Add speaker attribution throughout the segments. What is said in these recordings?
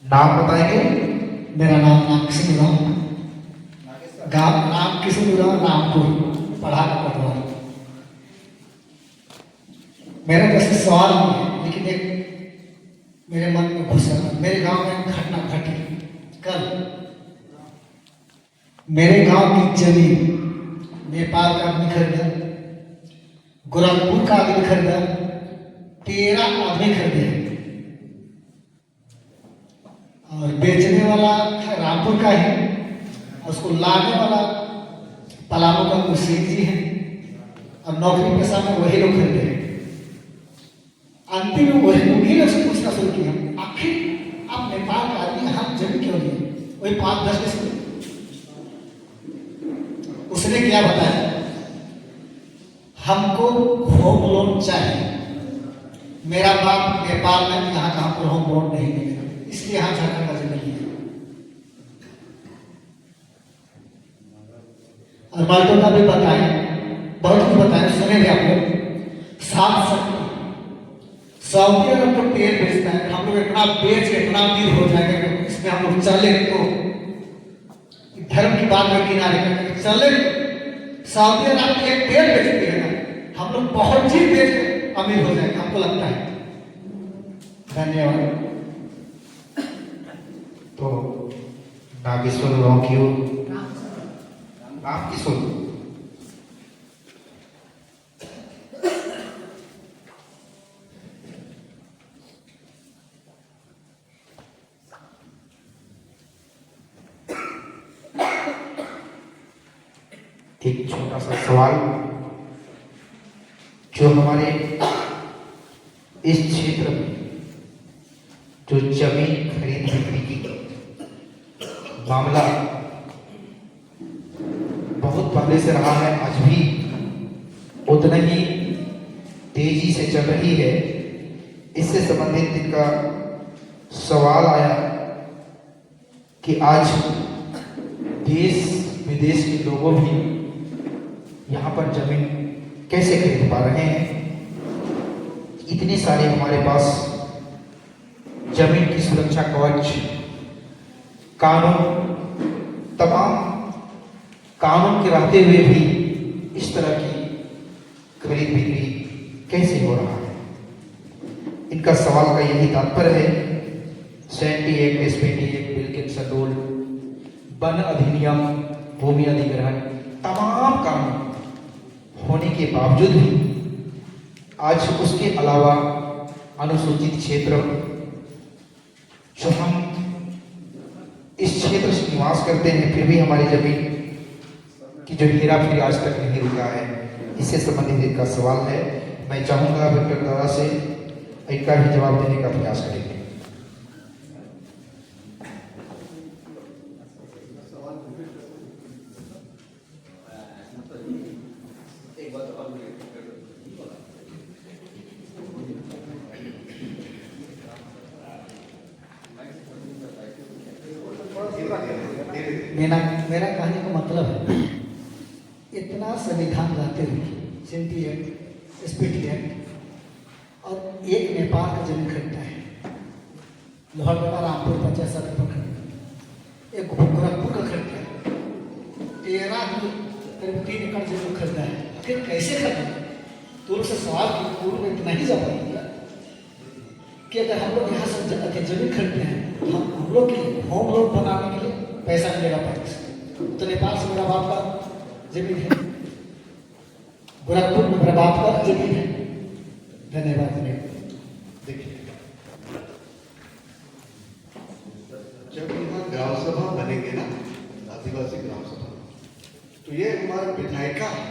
Speaker 1: नाम बताएंगे?
Speaker 2: मेरा नाम नाम किशनपुरा, गाँव नाम किशनपुरा, रामपुर, पढ़ा पटवा। मेरा वैसे सवाल नहीं है, लेकिन एक मेरे मन में घुसा। मेरे गांव में घटना घटी कल। मेरे गांव की जमीन नेपाल का आदमी खरीदा, गोरखपुर का आदमी खरीदा, 13 आदमी खरीदे और बेचने वाला रामपुर का है और उसको लाने वाला पलामू का मुसीद जी है और नौकरी पेशा में वही लोग खरीदे हैं। अंतिम में वही उन्हीं लोग से पूछना शुरू किया, आखिर आप नेपाल का आदमी यहाँ जमीन क्यों लिए? वही 5-10 के समय उसने क्या बताया, हमको होम लोन चाहिए। मेरा बाप नेपाल में, यहाँ का हमको होम लोन नहीं मिलेगा, इसलिए यहाँ झारखंड का जमीन लिया। और मर्दों का भी बताए, बहुत कुछ बताए, सुने भी आप लोग। साथ सऊदी अरब तो तेल बेचता है, हम लोग इतना बेच इतना अमीर हो जाएगा, इसमें हम लोग चले तो धर्म की बात में किनारे करके चले। सऊदी अरब एक तेल बेचती है ना, हम लोग बहुत चीज बेच अमीर हो जाएंगे, हमको लगता है। धन्यवाद।
Speaker 1: तो नागेश्वर गाँव की हो, नाम किशोर। एक छोटा सा सवाल, जो हमारे इस क्षेत्र में जो जमीन खरीद बिक्री की मामला बहुत पहले से रहा है, आज भी उतना ही तेजी से चल रही है, इससे संबंधित इनका सवाल आया कि आज देश विदेश के लोगों भी यहाँ पर जमीन कैसे खरीद पा रहे हैं। इतने सारे हमारे पास जमीन की सुरक्षा कवच, कानून, तमाम कानून के रहते हुए भी इस तरह की खरीद बिक्री कैसे हो रहा है। इनका सवाल का यही तात्पर्य है, सैंटी एक्ट, एसपीटी एक्ट, बिल्किन शेड्यूल, वन अधिनियम, भूमि अधिग्रहण, तमाम कानून होने के बावजूद भी आज उसके अलावा अनुसूचित क्षेत्र, जो हम इस क्षेत्र से निवास करते हैं, फिर भी हमारी जमीन की जो हेरा फेरी आज तक नहीं रुका है, इससे संबंधित इनका सवाल है। मैं चाहूंगा डॉक्टर दादा से इनका भी जवाब देने का प्रयास करेंगे।
Speaker 2: मेरा कहने का मतलब है, इतना संविधान रहते हुए सैंटी एक्ट, एसपीटी एक्ट और एक नेपाल का जमीन खरीदता है, लोहरदगा रामपुर 50-60 पर खरीदा, एक गोरखपुर का खरीदता है, 13 करीब 3 एकड़ जमीन खरीदा है। आखिर कैसे खरीदा? तो से सवाल की पूर्व में इतना ही जवाब दिया कि अगर हम लोग यहाँ से जमीन खरीदते हैं तो हम लोग के लिए होम लोन बनाने के लिए पैसा मिलेगा बैंक से। तो नेपाल से मेरा बाप का जमीन है, गोरखपुर में मेरा बाप का जमीन है। धन्यवाद।
Speaker 3: देखिए, जब यहाँ ग्राम सभा बनेंगे ना, आदिवासी ग्राम सभा, तो ये हमारा विधायिका है,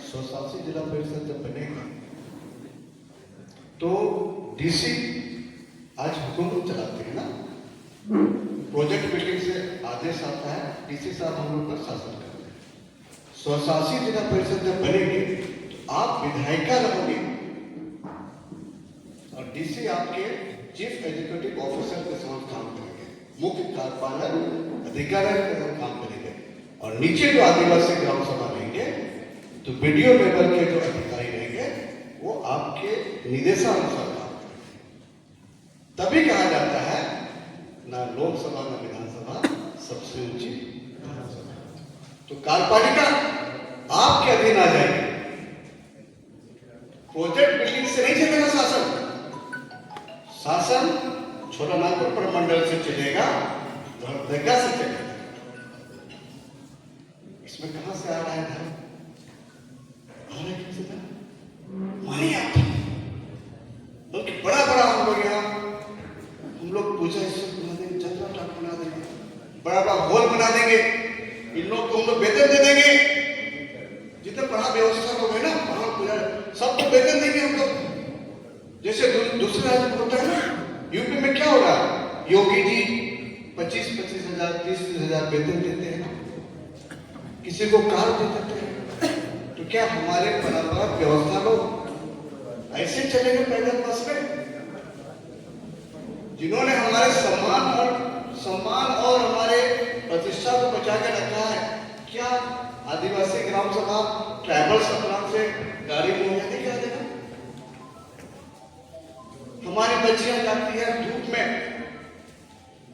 Speaker 3: स्वशासी जिला परिषद जब बनेगा तो डीसी आज हुकुम चलाते हैं ना, प्रोजेक्ट बिल्डिंग से आदेश आता है, डीसी साहब हम लोग पर शासन करते हैं। स्वशासी जिला परिषद जब बनेंगे तो आप विधायिका रहोगे और डीसी आपके चीफ एग्जीक्यूटिव ऑफिसर के साथ काम करेंगे, मुख्य कार्यपालक अधिकारी के साथ काम करेंगे। और नीचे जो आदिवासी ग्राम सभा रहेंगे तो वीडियो लेवल के जो अधिकारी रहेंगे वो आपके निर्देशानुसार काम करेंगे। तभी कहा जाता है ना लोकसभा ना विधानसभा, सबसे ऊंची विधानसभा। तो कार्यपालिका आपके अधीन आ जाएगी। प्रोजेक्ट बिल्डिंग से नहीं चलेगा शासन। शासन छोटा नागपुर प्रमंडल से चलेगा, लोहरदगा से चलेगा। इसमें कहां से आ रहा है धर्म? आ रहा है किसी का माने आता, बल्कि बड़ा बड़ा हम लोग यहाँ हम लोग पूजा स्थल बना देंगे, जत्रा टाप बना देंगे, बड़ा बड़ा हॉल बना देंगे। इन लोग को हम लोग वेतन दे देंगे। जितने पढ़ा व्यवस्था लोग है ना, पढ़ा पूजा सबको वेतन देंगे हम लोग। जैसे दूसरे राज्य में होता है ना, यूपी में क्या हो रहा है, योगी जी 25-25 हजार 30-30 हजार वेतन देते हैं ना, किसी को कार दे देते हैं। तो क्या हमारे परंपरा व्यवस्था लोग ऐसे चलेंगे पैदल बस में? जिन्होंने हमारे सम्मान और हमारे प्रतिष्ठा को बचा के रखा है, क्या आदिवासी ग्राम सभा ट्राइबल सप्लान से गाड़ी मुहैया नहीं करा देगा? हमारी बच्चियां जाती है धूप में,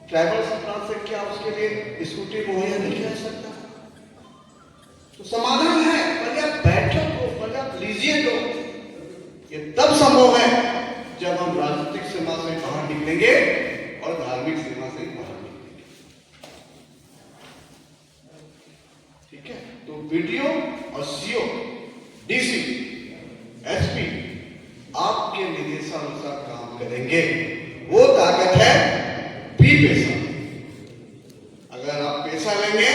Speaker 3: ट्राइबल सप्लान से क्या उसके लिए स्कूटी मुहैया नहीं करा सकता? तो समाधान है, पहले आप बैठक को पहले आप लीजिए। तो ये तब संभव है जब हम राजनीतिक सीमा से बाहर निकलेंगे और धार्मिक सीमा से बाहर निकलेंगे। ठीक है, तो वीडियो और सीओ, डीसी, एसपी आपके निर्देशानुसार काम करेंगे। वो ताकत है पी पैसा। अगर आप पैसा लेंगे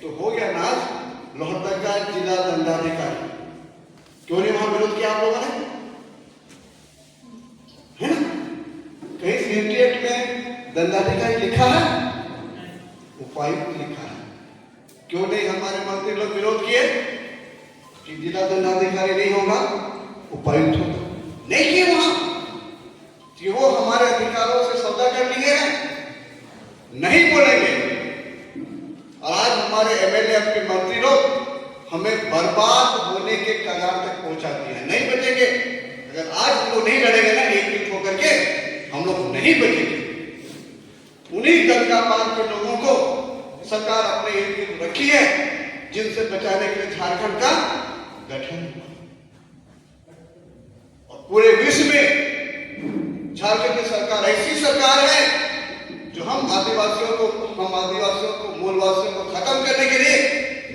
Speaker 3: तो हो गया नाज। लोहरदगा जिला दंडाधिकारी, क्यों नहीं वहां विरोध किया आप लोगों ने? है ना? कहीं सीटीएट में दंडाधिकारी लिखा है, उपायुक्त लिखा है। क्यों नहीं हमारे मंत्री लोग विरोध किए कि जिला दंडाधिकारी नहीं होगा, उपायुक्त होगा? नहीं किए वहां कि वो हमारे अधिकारों से सौदा कर लिए हैं, नहीं बोलेंगे। आज हमारे एमएलए अपने मंत्री लोग हमें बर्बाद होने के कगार तक पहुंचा दिया है। नहीं बचेंगे। अगर आज हम लोग नहीं लड़ेंगे ना एकजुट होकर के, हम लोग नहीं बचेंगे। उन्हीं दल का पार के लोगों को सरकार अपने इर्द गिर्द रखी है, जिनसे बचाने के लिए झारखंड का गठन हुआ। और पूरे विश्व में झारखंड की सरकार ऐसी सरकार है जो हम आदिवासियों को मूलवासियों को खत्म करने के लिए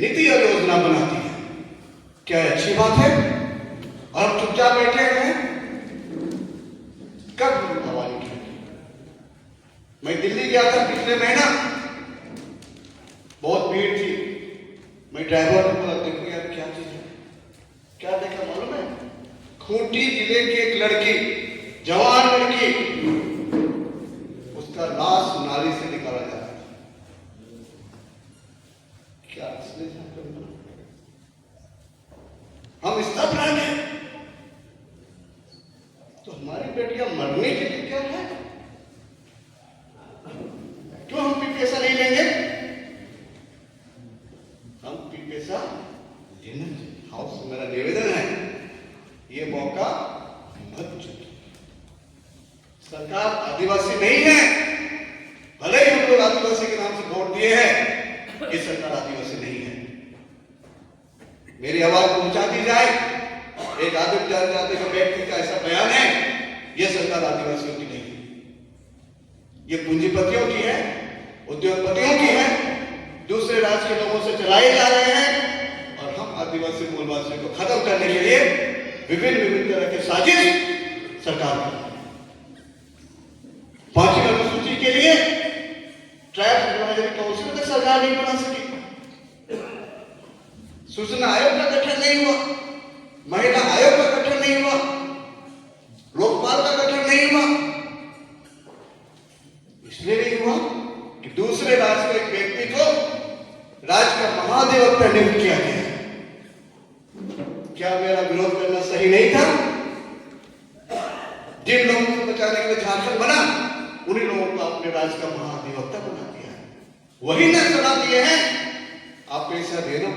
Speaker 3: नीति और योजना बनाती है। क्या अच्छी बात है? और हम चुपचाप बैठे हुए हैं? कब हवा निकलेगी? मैं दिल्ली गया था पिछले महीना, बहुत भीड़ थी। मैं ड्राइवर को बोला, देखो यार क्या चीज है। क्या देखा मालूम है? खूंटी जिले की एक लड़की, जवान लड़की, उसका लाश नाली से निकाला जा रहा था। क्या इसलिए हम स्तब्ध रह गए? तो हमारी बेटियां मरने के लिए क्या है? क्यों हम पैसा नहीं लेंगे? हम पैसा लेना चाहिए। हाउस मेरा निवेदन है, ये मौका मत चूकिए। सरकार आदिवासी नहीं है, भले ही हम लोग आदिवासी के नाम से वोट दिए हैं, ये सरकार आदिवासी नहीं है। मेरी आवाज पहुंचा दी जाए। एक आदिम जनजाति का व्यक्ति का ऐसा बयान है, ये सरकार आदिवासियों की नहीं है, ये पूंजीपतियों की है, उद्योगपतियों की है, दूसरे राज्य के लोगों से चलाए जा रहे हैं। और हम आदिवासी मूलवासियों को खत्म करने के लिए विभिन्न तरह के साजिश सरकार की। 5वीं अनुसूची के लिए ट्राइब्स एडवाइजरी काउंसिल तक सरकार नहीं बना सकी। सूचना आयोग का गठन नहीं हुआ, महिला आयोग का गठन नहीं हुआ, लोकपाल का गठन नहीं हुआ। इसलिए नहीं हुआ कि दूसरे राज्य के एक व्यक्ति को राज्य का महाधिवक्ता नियुक्त किया गया। क्या मेरा विरोध करना सही नहीं था? जिन लोगों को बचाने के लिए झारखंड बना, उन्हीं लोगों को अपने राज्य का महाधिवक्ता बना दिया है। वही ने सलाह दिए हैं, आप पैसा दे दो।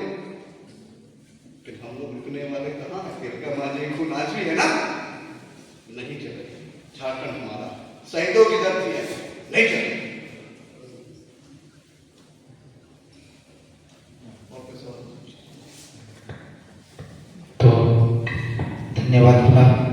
Speaker 3: फिर हम लोग रुकने वाले कहां है? तिलका मांझी को नाच भी है ना, नहीं चलेगा। झारखंड हमारा शहीदों की धरती है, नहीं चलेगा।
Speaker 1: धन्यवाद पुनः।